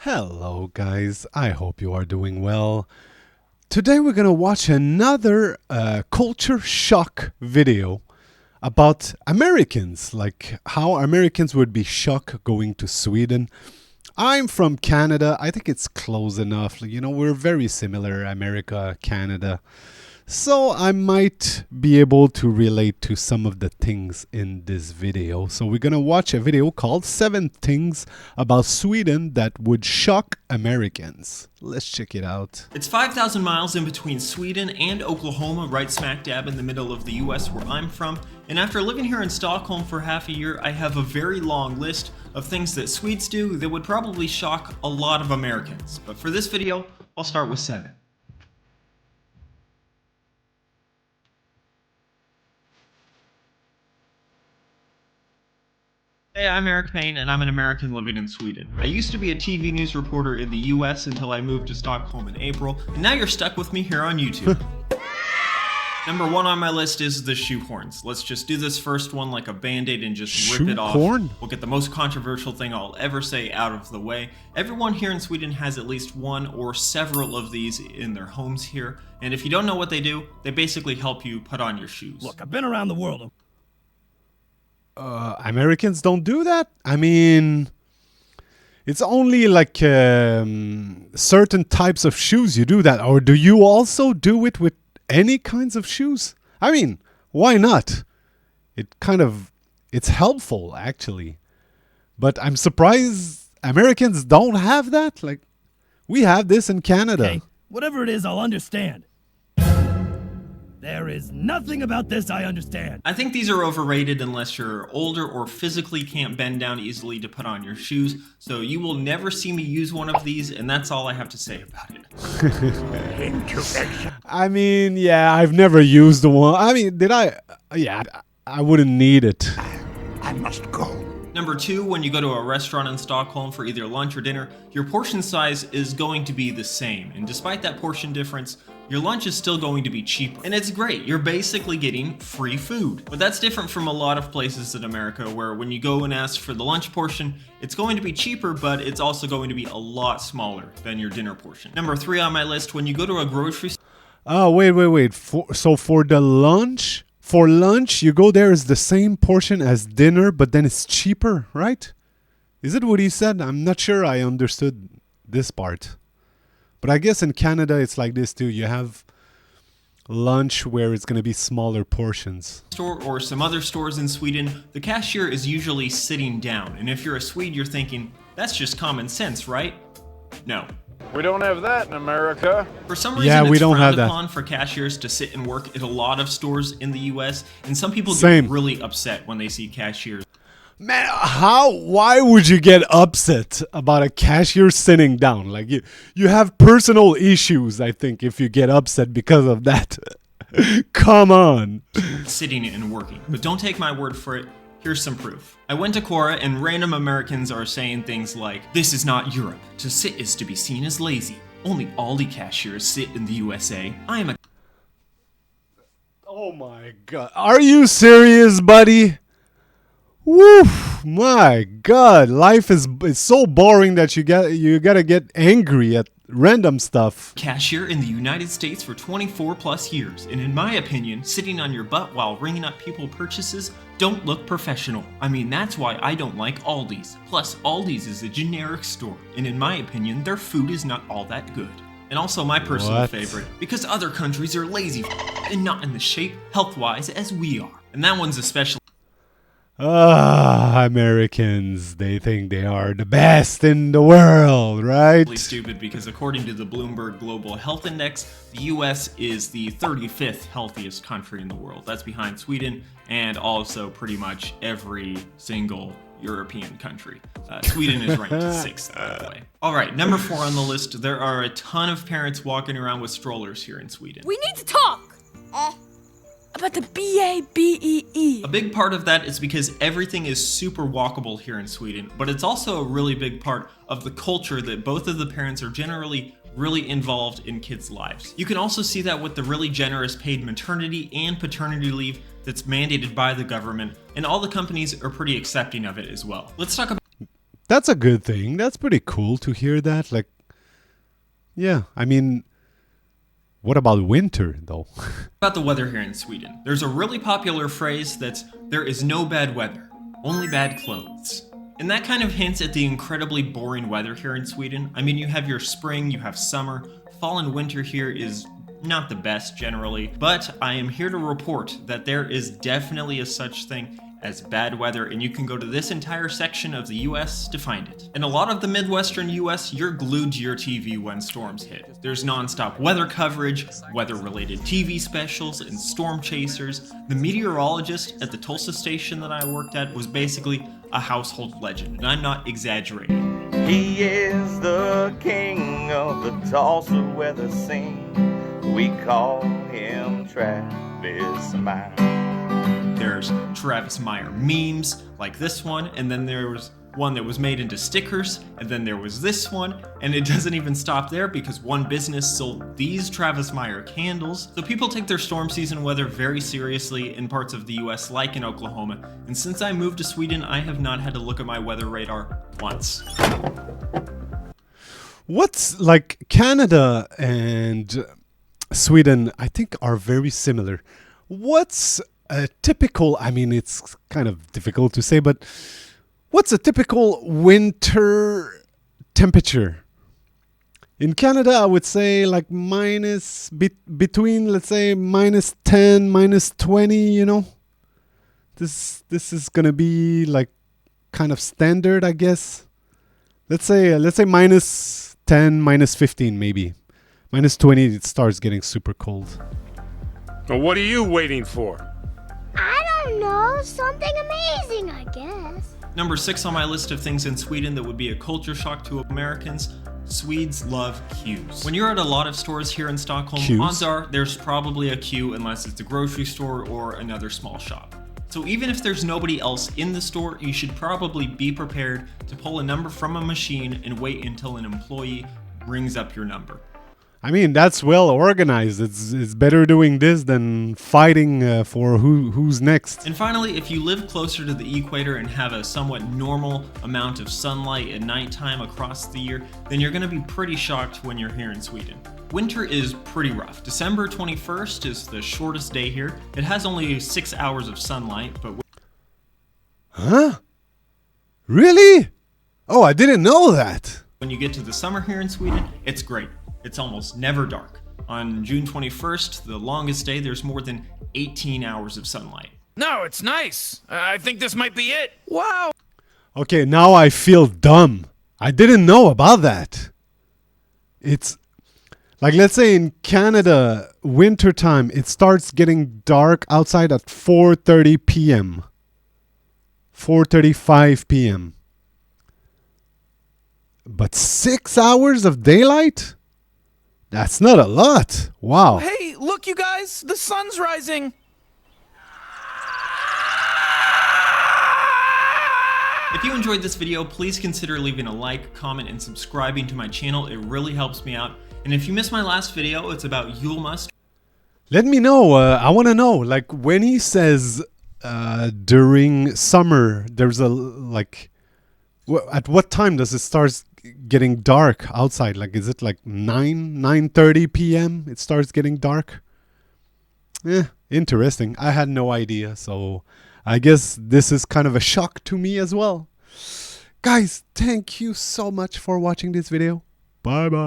Hello, guys. I hope you are doing well. Today, we're going to watch another culture shock video about Americans, like how Americans would be shocked going to Sweden. I'm from Canada. I think it's close enough. You know, we're very similar, America, Canada. So I might be able to relate to some of the things in this video. So we're going to watch a video called 7 Things About Sweden That Would Shock Americans. Let's check it out. It's 5,000 miles in between Sweden and Oklahoma, right smack dab in the middle of the US where I'm from. And after living here in Stockholm for half a year, I have a very long list of things that Swedes do that would probably shock a lot of Americans. But for this video, I'll start with 7. Hey, I'm Eric Payne, and I'm an American living in Sweden. I used to be a TV news reporter in the US until I moved to Stockholm in April, and now you're stuck with me here on YouTube. Number 1 on my list is the shoehorns. Let's just do this first one like a band-aid and just rip it off. Shoehorn? We'll get the most controversial thing I'll ever say out of the way. Everyone here in Sweden has at least one or several of these in their homes here, and if you don't know what they do, they basically help you put on your shoes. Look, I've been around the world. Americans don't do that? I mean, it's only like certain types of shoes you do that. Or do you also do it with any kinds of shoes? I mean, why not? It's helpful, actually. But I'm surprised Americans don't have that. Like, we have this in Canada. Okay, whatever it is, I'll understand. There is nothing about this I understand. I think these are overrated unless you're older or physically can't bend down easily to put on your shoes, so you will never see me use one of these, and that's all I have to say about it. I mean, yeah, I've never used one. I mean, did I? Yeah, I wouldn't need it. I must go. Number 2, when you go to a restaurant in Stockholm for either lunch or dinner, your portion size is going to be the same, and despite that portion difference, your lunch is still going to be cheaper. And it's great, you're basically getting free food. But that's different from a lot of places in America where when you go and ask for the lunch portion, it's going to be cheaper, but it's also going to be a lot smaller than your dinner portion. Number 3 on my list, when you go to a grocery store. Oh, wait. So for the lunch, you go there is the same portion as dinner, but then it's cheaper, right? Is it what he said? I'm not sure I understood this part. But I guess in Canada, it's like this too. You have lunch where it's going to be smaller portions. Store or some other stores in Sweden, the cashier is usually sitting down. And if you're a Swede, you're thinking, that's just common sense, right? No. We don't have that in America. For some reason, we it's don't have frowned that. upon for cashiers to sit and work at a lot of stores in the US, and some people Same. get really upset when they see cashiers. Man, why would you get upset about a cashier sitting down? Like you have personal issues, I think, if you get upset because of that. Come on. Sitting and working. But don't take my word for it. Here's some proof. I went to Quora and random Americans are saying things like, this is not Europe. To sit is to be seen as lazy. Only Aldi cashiers sit in the USA. I am a... Oh my God. Are you serious, buddy? Woo, my God. Life is so boring that you gotta get angry at random stuff. cashier in the United States for 24 plus years, and in my opinion, sitting on your butt while ringing up people purchases don't look professional. I mean, that's why I don't like Aldi's. Plus, Aldi's is a generic store, and in my opinion, their food is not all that good. And also my personal What? favorite, because other countries are lazy and not in the shape, health-wise, as we are. And that one's especially Americans, they think they are the best in the world, right? stupid because according to the Bloomberg Global Health Index, the US is the 35th healthiest country in the world. That's behind Sweden and also pretty much every single European country. Sweden is ranked 6th, by the way. All right, number 4 on the list, there are a ton of parents walking around with strollers here in Sweden. We need to talk about the BABEE. A big part of that is because everything is super walkable here in Sweden, but it's also a really big part of the culture that both of the parents are generally really involved in kids' lives. You can also see that with the really generous paid maternity and paternity leave that's mandated by the government, and all the companies are pretty accepting of it as well. Let's talk about that's a good thing. That's pretty cool to hear that. Like, yeah, I mean, what about winter though? About the weather here in Sweden. There's a really popular phrase that's there is no bad weather, only bad clothes. And that kind of hints at the incredibly boring weather here in Sweden. I mean, you have your spring, you have summer, fall and winter here is not the best generally, but I am here to report that there is definitely a such thing as bad weather, and you can go to this entire section of the US to find it. In a lot of the Midwestern US, you're glued to your TV when storms hit. There's non-stop weather coverage, weather-related TV specials, and storm chasers. The meteorologist at the Tulsa station that I worked at was basically a household legend, and I'm not exaggerating. He is the king of the Tulsa weather scene. We call him Travis Meyer. There's Travis Meyer memes like this one, and then there was one that was made into stickers, and then there was this one, and it doesn't even stop there because one business sold these Travis Meyer candles. So people take their storm season weather very seriously in parts of the US like in Oklahoma, and since I moved to Sweden, I have not had to look at my weather radar once. What's like Canada and Sweden, I think, are very similar. What's a typical, I mean, it's kind of difficult to say, but what's a typical winter temperature? In Canada, I would say like between, let's say, -10, -20, you know? This is going to be like kind of standard, I guess. Let's say -10, -15 maybe. -20, it starts getting super cold. Well, what are you waiting for? I don't know. Something amazing, I guess. Number 6 on my list of things in Sweden that would be a culture shock to Americans, Swedes love queues. When you're at a lot of stores here in Stockholm, Queues? odds are there's probably a queue unless it's a grocery store or another small shop. So even if there's nobody else in the store, you should probably be prepared to pull a number from a machine and wait until an employee rings up your number. I mean, that's well organized. It's better doing this than fighting for who's next. And finally, if you live closer to the equator and have a somewhat normal amount of sunlight at nighttime across the year, then you're going to be pretty shocked when you're here in Sweden. Winter is pretty rough. December 21st is the shortest day here. It has only 6 hours of sunlight, but Huh? Really? Oh, I didn't know that. when you get to the summer here in Sweden, it's great. It's almost never dark. On June 21st, the longest day, there's more than 18 hours of sunlight. No, it's nice. I think this might be it. Wow. Okay, now I feel dumb. I didn't know about that. It's like, let's say in Canada, wintertime, it starts getting dark outside at 4:30 p.m. 4:35 p.m. But 6 hours of daylight? That's not a lot. Wow. Hey, look, you guys. The sun's rising. If you enjoyed this video, please consider leaving a like, comment, and subscribing to my channel. It really helps me out. And if you missed my last video, it's about Julmust. Let me know. I want to know. Like, when he says during summer, there's a, like, at what time does it start getting dark outside? Like, is it like 9:30 p.m. it starts getting dark? Interesting. I had no idea, so I guess this is kind of a shock to me as well. Guys, thank you so much for watching this video. Bye bye.